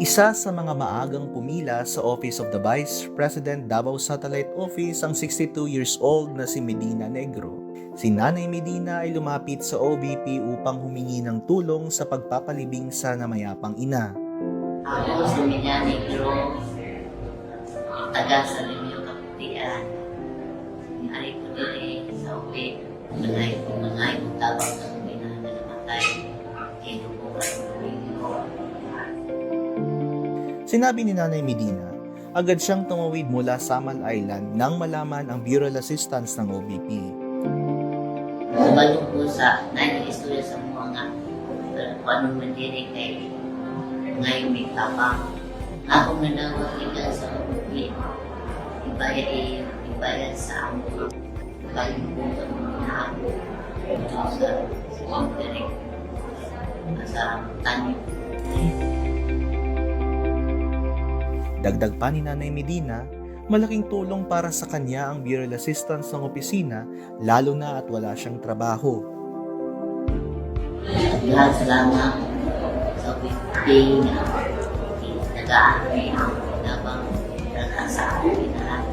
Isa sa mga maagang pumila sa Office of the Vice President Davao Satellite Office ang 62 years old na si Medina Negro. Si Nanay Medina ay lumapit sa OBP upang humingi ng tulong sa pagpapalibing sa namayapang ina. Ako si Medina Negro, taga sa Limyo Kaputian. Nari ko din sa UP, nangay ko tabang sa kumina na namatay. Kinukuhan ko ko. Sinabi ni Nanay Medina, agad siyang tumawid mula Samal Island nang malaman ang Bureau Assistance ng OBP. Kumalo ko sa istorya sa mga kung anong mandiri kay ngayon may tapang. Ako nga nawag sa UP, ibayad sa amo. Ibayad ko sa mga ako. Ito sa direct sa tanyo. Dagdag pa ni Nanay Medina, malaking tulong para sa kanya ang Bureau Assistance ng opisina, lalo na at wala siyang trabaho. Lahat salamat sa pagping nag-aamay ang pinabang sa akin lahat.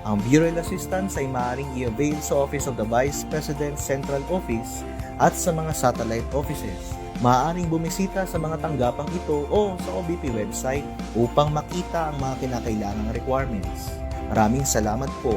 Ang Bureau Assistance ay maaaring i-avail sa Office of the Vice President Central Office at sa mga satellite offices. Maaaring bumisita sa mga tanggapang ito o sa OBP website upang makita ang mga kinakailangang requirements. Maraming salamat po.